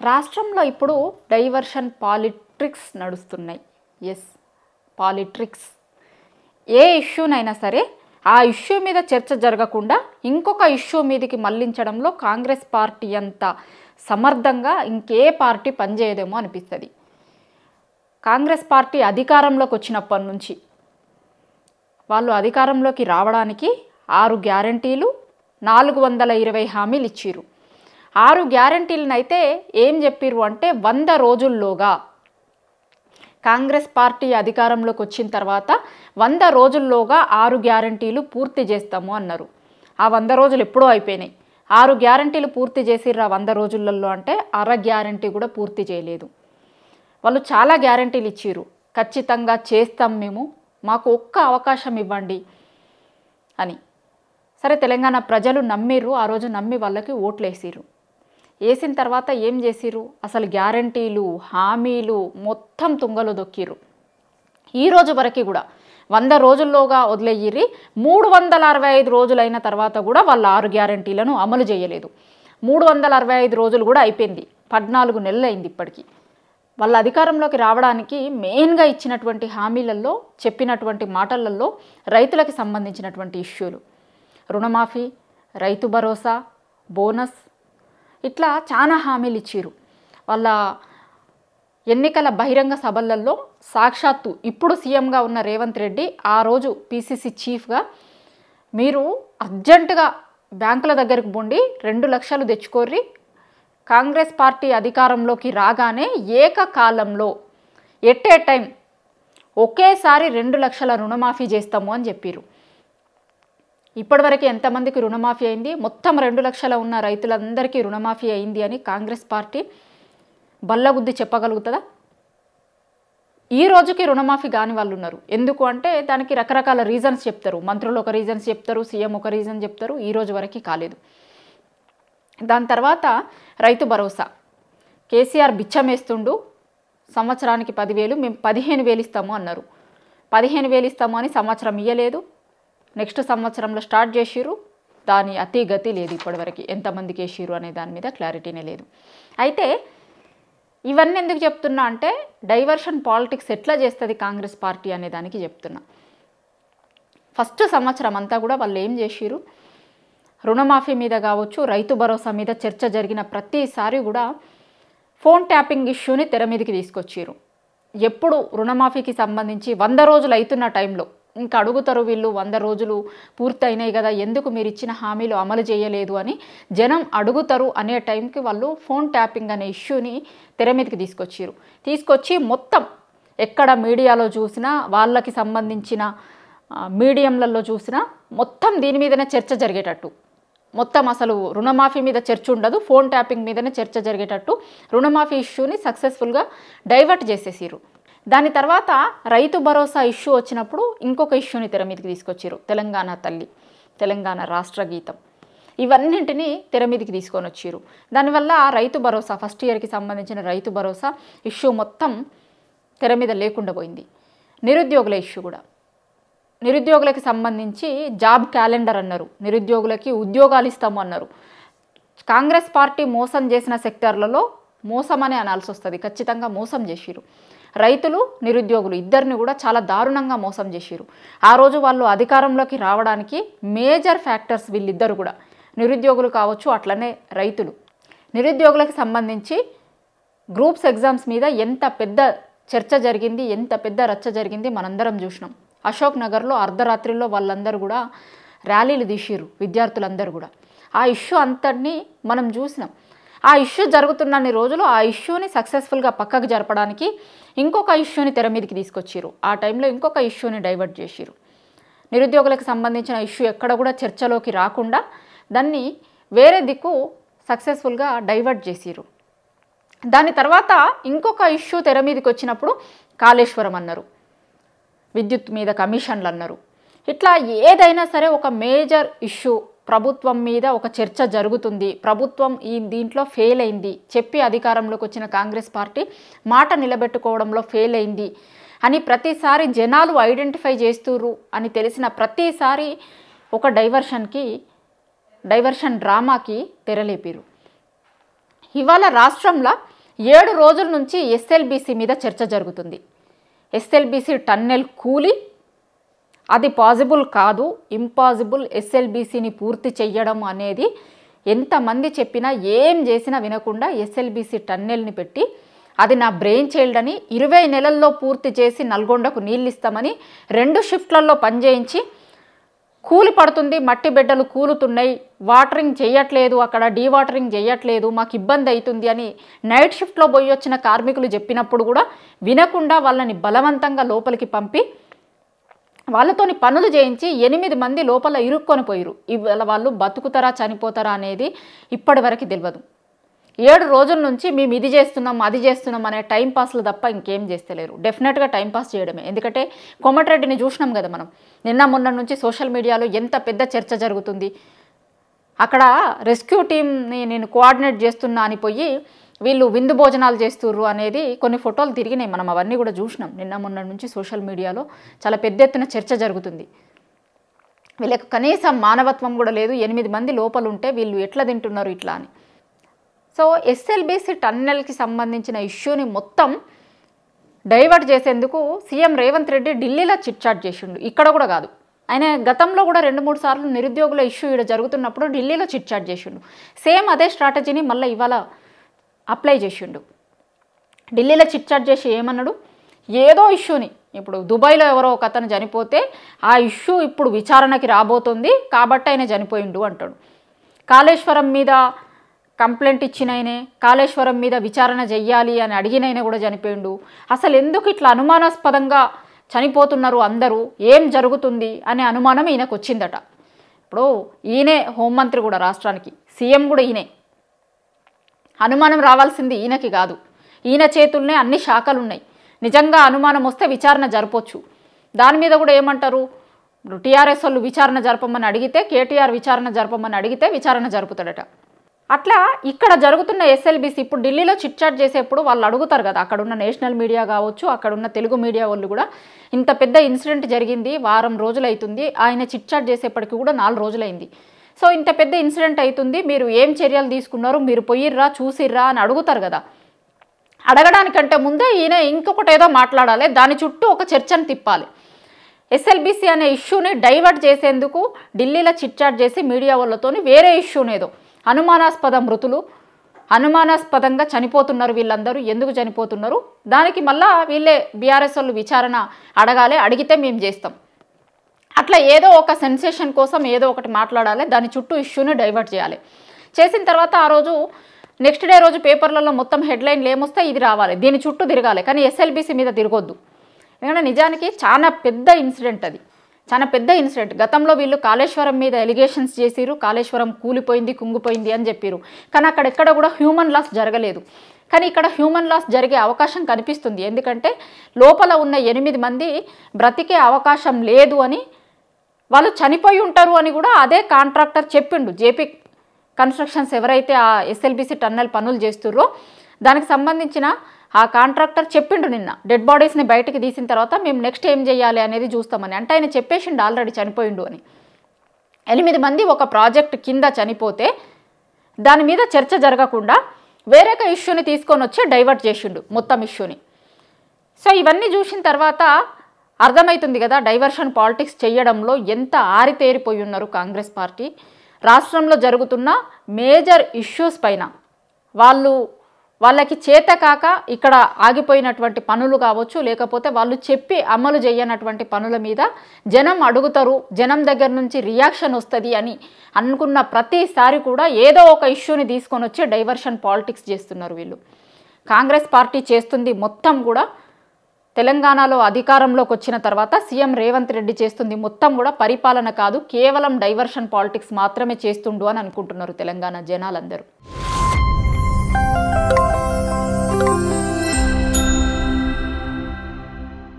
రాష్ట్రంలో ఇప్పుడు diversion politics నడుస్తున్నాయి. Yes, politics. ఏ ఇష్యూనైనా సరే ఆ ఇష్యూ మీద చర్చ జరగకుండా ఇంకొక ఇష్యూ మీదకి మళ్లించడంలో కాంగ్రెస్ పార్టీ అంత సమర్థంగా ఇంకే పార్టీ పనిచేయదేమో అనిపిస్తుంది. కాంగ్రెస్ పార్టీ అధికారంలోకి వచ్చినప్పటి నుంచి వాళ్ళు అధికారంలోకి రావడానికి 6 గ్యారంటీలు 420 హామీలు ఇచ్చిర్రు. 6 గ్యారంటీలనైతే ఏం చెప్పిర్రు అంటే 100 రోజుల్లోగా కాంగ్రెస్ పార్టీ అధికారంలోకి వచ్చిన తర్వాత 100 రోజుల్లోగా 6 గ్యారంటీలు పూర్తి చేస్తాము అన్నారు. ఆ 100 రోజులు ఎప్పుడో అయిపోయినాయి. 6 గ్యారంటీలు పూర్తి చేసిర్రు 100 రోజులలో అంటే అర గ్యారంటీ కూడా పూర్తి చేయలేదు. వాళ్ళు చాలా గ్యారంటీలు ఇచ్చిర్రు. ఖచ్చితంగా చేస్తాం మేము, మాకు ఒక్క అవకాశం ఇవ్వండి అని. సరే, తెలంగాణ ప్రజలు నమ్మిర్రు. ఆ రోజు నమ్మి వాళ్ళకి ఓట్లు వేసిర్రు. వేసిన తర్వాత ఏం చేసిర్రు? అసలు గ్యారంటీలు హామీలు మొత్తం తుంగలో దొక్కిర్రు. ఈ రోజు వరకు కూడా 100 రోజుల్లోగా వదిలేయిర్రి. 365 రోజులైన తర్వాత కూడా వాళ్ళు 6 గ్యారంటీలను అమలు చేయలేదు. 365 రోజులు కూడా అయిపోయింది. 14 నెలలు అయింది ఇప్పటికీ. వాళ్ళ అధికారంలోకి రావడానికి మెయిన్గా ఇచ్చినటువంటి హామీలలో, చెప్పినటువంటి మాటలలో రైతులకు సంబంధించినటువంటి ఇష్యూలు, రుణమాఫీ, రైతు భరోసా, బోనస్, ఇట్లా చాలా హామీలు ఇచ్చిర్రు. వాళ్ళ ఎన్నికల బహిరంగ సభలలో సాక్షాత్తు ఇప్పుడు సీఎంగా ఉన్న రేవంత్ రెడ్డి ఆ రోజు పీసీసీ చీఫ్గా మీరు అర్జెంటుగా బ్యాంకుల దగ్గరికి పోండి, 2 లక్షలు తెచ్చుకోర్రి, కాంగ్రెస్ పార్టీ అధికారంలోకి రాగానే ఏకకాలంలో ఎట్ ఏ టైం ఒకేసారి 2 లక్షల రుణమాఫీ చేస్తాము అని చెప్పారు. ఇప్పటివరకు ఎంతమందికి రుణమాఫీ అయింది? మొత్తం 2 లక్షల ఉన్న రైతులందరికీ రుణమాఫీ అయింది అని కాంగ్రెస్ పార్టీ బల్లగుద్ది చెప్పగలుగుతుందా? ఈ రోజుకి రుణమాఫీ కాని వాళ్ళు ఉన్నారు. ఎందుకు అంటే దానికి రకరకాల రీజన్స్ చెప్తారు. మంత్రులు ఒక రీజన్స్ చెప్తారు, సీఎం ఒక రీజన్ చెప్తారు. ఈ రోజు వరకు కాలేదు. దాని తర్వాత రైతు భరోసా. కేసీఆర్ బిచ్చమేస్తుండు, సంవత్సరానికి 10,000, మేము 15,000 ఇస్తాము అన్నారు. 15,000 ఇస్తాము అని సంవత్సరం ఇయ్యలేదు. నెక్స్ట్ సంవత్సరంలో స్టార్ట్ చేసిర్రు. దాని అతి గతి లేదు. ఇప్పటివరకు ఎంతమందికి వేసిర్రు అనే దాని మీద క్లారిటీనే లేదు. అయితే ఇవన్నీ ఎందుకు చెప్తున్నా అంటే డైవర్షన్ పాలిటిక్స్ ఎట్లా చేస్తుంది కాంగ్రెస్ పార్టీ అనే దానికి చెప్తున్నా. ఫస్ట్ సంవత్సరం అంతా కూడా వాళ్ళు ఏం చేసిర్రు? రుణమాఫీ మీద కావచ్చు, రైతు భరోసా మీద చర్చ జరిగిన ప్రతిసారి కూడా ఫోన్ ట్యాపింగ్ ఇష్యూని తెర మీదకి తీసుకొచ్చిర్రు. ఎప్పుడు రుణమాఫీకి సంబంధించి 100 రోజులు అవుతున్న టైంలో ఇంకా అడుగుతారు వీళ్ళు, 100 రోజులు పూర్తయినాయి కదా, ఎందుకు మీరు ఇచ్చిన హామీలు అమలు చేయలేదు అని జనం అడుగుతారు అనే టైంకి వాళ్ళు ఫోన్ ట్యాపింగ్ అనే ఇష్యూని తెర మీదకి తీసుకొచ్చి మొత్తం ఎక్కడ మీడియాలో చూసినా, వాళ్ళకి సంబంధించిన మీడియంలలో చూసినా మొత్తం దీని మీదనే చర్చ జరిగేటట్టు, మొత్తం అసలు రుణమాఫీ మీద చర్చ ఉండదు, ఫోన్ ట్యాపింగ్ మీదనే చర్చ జరిగేటట్టు రుణమాఫీ ఇష్యూని సక్సెస్ఫుల్గా డైవర్ట్ చేసేసిర్రు. దాని తర్వాత రైతు భరోసా ఇష్యూ వచ్చినప్పుడు ఇంకొక ఇష్యూని తెర మీదకి తీసుకొచ్చారు. తెలంగాణ తల్లి, తెలంగాణ రాష్ట్ర గీతం, ఇవన్నింటినీ తెర మీదకి తీసుకొని వచ్చారు. దానివల్ల రైతు భరోసా ఫస్ట్ ఇయర్కి సంబంధించిన రైతు భరోసా ఇష్యూ మొత్తం తెర మీద లేకుండా పోయింది. నిరుద్యోగుల ఇష్యూ కూడా, నిరుద్యోగులకి సంబంధించి జాబ్ క్యాలెండర్ అన్నారు, నిరుద్యోగులకి ఉద్యోగాలు ఇస్తాము అన్నారు. కాంగ్రెస్ పార్టీ మోసం చేసిన సెక్టార్లలో మోసం అనే అనాల్సి వస్తుంది. ఖచ్చితంగా మోసం చేసిరు. రైతులు, నిరుద్యోగులు ఇద్దరిని కూడా చాలా దారుణంగా మోసం చేసిరు. ఆ రోజు వాళ్ళు అధికారంలోకి రావడానికి మేజర్ ఫ్యాక్టర్స్ వీళ్ళిద్దరు కూడా, నిరుద్యోగులు కావచ్చు, అట్లనే రైతులు. నిరుద్యోగులకు సంబంధించి గ్రూప్స్ ఎగ్జామ్స్ మీద ఎంత పెద్ద చర్చ జరిగింది, ఎంత పెద్ద రచ్చ జరిగింది మనందరం చూసినాం. అశోక్ నగర్లో అర్ధరాత్రిలో వాళ్ళందరూ కూడా ర్యాలీలు తీసిర్రు, విద్యార్థులందరూ కూడా. ఆ ఇష్యూ అంతటినీ మనం చూసినాం. ఆ ఇష్యూ జరుగుతున్నన్ని రోజులు ఆ ఇష్యూని సక్సెస్ఫుల్గా పక్కకు జరపడానికి ఇంకొక ఇష్యూని తెర మీదకి తీసుకొచ్చిర్రు. ఆ టైంలో ఇంకొక ఇష్యూని డైవర్ట్ చేసిర్రు. నిరుద్యోగులకు సంబంధించిన ఇష్యూ ఎక్కడ కూడా చర్చలోకి రాకుండా దాన్ని వేరే దిక్కు సక్సెస్ఫుల్గా డైవర్ట్ చేసిర్రు. దాని తర్వాత ఇంకొక ఇష్యూ తెర మీదకి వచ్చినప్పుడు కాళేశ్వరం అన్నారు, విద్యుత్ మీద కమిషన్లు అన్నారు. ఇట్లా ఏదైనా సరే ఒక మేజర్ ఇష్యూ ప్రభుత్వం మీద ఒక చర్చ జరుగుతుంది, ప్రభుత్వం దీంట్లో ఫెయిల్ అయింది చెప్పి అధికారంలోకి వచ్చిన కాంగ్రెస్ పార్టీ మాట నిలబెట్టుకోవడంలో ఫెయిల్ అయింది అని ప్రతిసారి జనాలు ఐడెంటిఫై చేస్తుర్రు అని తెలిసిన ప్రతిసారి ఒక డైవర్షన్ డ్రామాకి తెరలేపిరు. ఇవాళ రాష్ట్రంలో 7 రోజుల నుంచి ఎస్ఎల్బీసీ మీద చర్చ జరుగుతుంది. ఎస్ఎల్బీసీ టన్నెల్ కూలి అది పాసిబుల్ కాదు, ఇంపాసిబుల్ ఎస్ఎల్బీసీని పూర్తి చెయ్యడం అనేది ఎంతమంది చెప్పినా ఏం చేసినా వినకుండా ఎస్ఎల్బీసీ టన్నెల్ని పెట్టి అది నా బ్రెయిన్ చైల్డ్ అని 20 నెలల్లో పూర్తి చేసి నల్గొండకు నీళ్ళు ఇస్తామని 2 షిఫ్ట్లలో పనిచేయించి కూలి పడుతుంది, మట్టి బిడ్డలు కూలుతున్నాయి, వాటరింగ్ చేయట్లేదు, అక్కడ డీవాటరింగ్ చేయట్లేదు, మాకు ఇబ్బంది అవుతుంది అని నైట్ షిఫ్ట్లో పోయి వచ్చిన కార్మికులు చెప్పినప్పుడు కూడా వినకుండా వాళ్ళని బలవంతంగా లోపలికి పంపి వాళ్ళతోని పనులు చేయించి 8 మంది లోపల ఇరుక్కొని పోయిరు. ఇవాళ వాళ్ళు బతుకుతారా చనిపోతారా అనేది ఇప్పటి వరకు తెలియదు. 7 రోజుల నుంచి మేము ఇది చేస్తున్నాం అది చేస్తున్నాం అనే టైంపాస్లు తప్ప ఇంకేం చేస్తలేరు. డెఫినెట్గా టైంపాస్ చేయడమే. ఎందుకంటే కోమటిరెడ్డిని చూసినాం కదా మనం, నిన్న మొన్న నుంచి సోషల్ మీడియాలో ఎంత పెద్ద చర్చ జరుగుతుంది. అక్కడ రెస్క్యూ టీమ్ని నేను కోఆర్డినేట్ చేస్తున్నా అని పోయి వీళ్ళు విందు భోజనాలు చేస్తుర్రు అనేది కొన్ని ఫోటోలు తిరిగినాయి, మనం అవన్నీ కూడా చూసినాం. నిన్న మొన్న నుంచి సోషల్ మీడియాలో చాలా పెద్ద ఎత్తున చర్చ జరుగుతుంది. వీళ్ళకి కనీసం మానవత్వం కూడా లేదు, 8 మంది లోపల ఉంటే వీళ్ళు ఎట్లా తింటున్నారు ఇట్లా అని. సో ఎస్ఎల్బీసీ టన్నెల్కి సంబంధించిన ఇష్యూని మొత్తం డైవర్ట్ చేసేందుకు సీఎం రేవంత్ రెడ్డి ఢిల్లీలో చిట్చాట్ చేసిండు. ఇక్కడ కూడా కాదు, ఆయన గతంలో కూడా 2-3 సార్లు నిరుద్యోగుల ఇష్యూ ఇక్కడ జరుగుతున్నప్పుడు ఢిల్లీలో చిట్చాట్ చేసిండు. సేమ్ అదే స్ట్రాటజీని మళ్ళీ ఇవాళ అప్లై చేసిండు. ఢిల్లీలో చిట్చాట్ చేసి ఏమన్నాడు, ఏదో ఇష్యూని ఇప్పుడు దుబాయ్లో ఎవరో ఒక అతను చనిపోతే ఆ ఇష్యూ ఇప్పుడు విచారణకి రాబోతుంది కాబట్టి ఆయన చనిపోయిండు అంటాడు. కాళేశ్వరం మీద కంప్లైంట్ ఇచ్చినైనే కాళేశ్వరం మీద విచారణ చెయ్యాలి అని అడిగినైనా కూడా చనిపోయిండు. అసలు ఎందుకు ఇట్లా అనుమానాస్పదంగా చనిపోతున్నారు అందరూ, ఏం జరుగుతుంది అనే అనుమానం ఈయనకు వచ్చిందట. ఇప్పుడు ఈయనే హోంమంత్రి కూడా రాష్ట్రానికి, సీఎం కూడా ఈయనే. అనుమానం రావాల్సింది ఈయనకి కాదు, ఈయన చేతుల్నే అన్ని శాఖలు ఉన్నాయి. నిజంగా అనుమానం వస్తే విచారణ జరపొచ్చు. దాని మీద కూడా ఏమంటారు, టీఆర్ఎస్ వాళ్ళు విచారణ జరపమని అడిగితే, కేటీఆర్ విచారణ జరపమని అడిగితే విచారణ జరుపుతాడట. అట్లా ఇక్కడ జరుగుతున్న ఎస్ఎల్బీసీ ఇప్పుడు ఢిల్లీలో చిట్చాట్ చేసేప్పుడు వాళ్ళు అడుగుతారు కదా, అక్కడున్న నేషనల్ మీడియా కావచ్చు, అక్కడున్న తెలుగు మీడియా వాళ్ళు కూడా, ఇంత పెద్ద ఇన్సిడెంట్ జరిగింది, వారం రోజులు అవుతుంది, ఆయన చిట్చాట్ చేసేప్పటికి కూడా 4 రోజులైంది. సో ఇంత పెద్ద ఇన్సిడెంట్ అవుతుంది, మీరు ఏం చర్యలు తీసుకున్నారు, మీరు పోయిర్రా చూసిర్రా అని అడుగుతారు కదా. అడగడానికంటే ముందే ఈయన ఇంకొకటి ఏదో మాట్లాడాలి, దాని చుట్టూ ఒక చర్చను తిప్పాలి. ఎస్ఎల్బీసీ అనే ఇష్యూని డైవర్ట్ చేసేందుకు ఢిల్లీలో చిట్చాట్ చేసి మీడియా వాళ్ళతోని వేరే ఇష్యూనేదో అనుమానాస్పద మృతులు, అనుమానాస్పదంగా చనిపోతున్నారు వీళ్ళందరూ, ఎందుకు చనిపోతున్నారు, దానికి మళ్ళా వీళ్ళే బీఆర్ఎస్ వాళ్ళు విచారణ అడగాలి, అడిగితే మేము చేస్తాం, అట్లా ఏదో ఒక సెన్సేషన్ కోసం ఏదో ఒకటి మాట్లాడాలి, దాని చుట్టూ ఇష్యూని డైవర్ట్ చేయాలి. చేసిన తర్వాత ఆ రోజు నెక్స్ట్ డే రోజు పేపర్లలో మొత్తం హెడ్లైన్లు ఏమొస్తాయి, ఇది రావాలి, దీని చుట్టూ తిరగాలి, కానీ ఎస్ఎల్బీసీ మీద తిరగొద్దు. ఎందుకంటే నిజానికి చాలా పెద్ద ఇన్సిడెంట్, అది చాలా పెద్ద ఇన్సిడెంట్. గతంలో వీళ్ళు కాళేశ్వరం మీద ఎలిగేషన్స్ చేసిరు, కాళేశ్వరం కూలిపోయింది కుంగిపోయింది అని చెప్పారు, కానీ అక్కడెక్కడ కూడా హ్యూమన్ లాస్ జరగలేదు. కానీ ఇక్కడ హ్యూమన్ లాస్ జరిగే అవకాశం కనిపిస్తుంది. ఎందుకంటే లోపల ఉన్న 8 మంది బ్రతికే అవకాశం లేదు అని, వాళ్ళు చనిపోయి ఉంటారు అని కూడా అదే కాంట్రాక్టర్ చెప్పిండు. జేపీ కన్స్ట్రక్షన్స్ ఎవరైతే ఆ ఎస్ఎల్బీసీ టన్నెల్ పనులు చేస్తుర్రో దానికి సంబంధించిన ఆ కాంట్రాక్టర్ చెప్పిండు నిన్న, డెడ్ బాడీస్ని బయటకు తీసిన తర్వాత మేము నెక్స్ట్ ఏం చేయాలి అనేది చూస్తామని. అంటే ఆయన చెప్పేసిండు ఆల్రెడీ చనిపోయిండు అని. 8 మంది ఒక ప్రాజెక్ట్ కింద చనిపోతే దాని మీద చర్చ జరగకుండా వేరొక ఇష్యూని తీసుకొని వచ్చి డైవర్ట్ చేసిండు మొత్తం ఇష్యూని. సో ఇవన్నీ చూసిన తర్వాత అర్థమవుతుంది కదా డైవర్షన్ పాలిటిక్స్ చేయడంలో ఎంత ఆరితేరిపోయి ఉన్నారు కాంగ్రెస్ పార్టీ. రాష్ట్రంలో జరుగుతున్న మేజర్ ఇష్యూస్ పైన వాళ్ళకి చేత కాక ఇక్కడ ఆగిపోయినటువంటి పనులు కావచ్చు, లేకపోతే వాళ్ళు చెప్పి అమలు చేయనటువంటి పనుల మీద జనం అడుగుతారు, జనం దగ్గర నుంచి రియాక్షన్ వస్తుంది అని అనుకున్న ప్రతిసారి కూడా ఏదో ఒక ఇష్యూని తీసుకొని వచ్చి డైవర్షన్ పాలిటిక్స్ చేస్తున్నారు వీళ్ళు. కాంగ్రెస్ పార్టీ చేస్తుంది మొత్తం కూడా తెలంగాణలో అధికారంలోకి వచ్చిన తర్వాత సీఎం రేవంత్ రెడ్డి చేస్తుంది మొత్తం కూడా పరిపాలన కాదు, కేవలం డైవర్షన్ పాలిటిక్స్ మాత్రమే చేస్తుండు అని అనుకుంటున్నారు తెలంగాణ జనాలందరూ.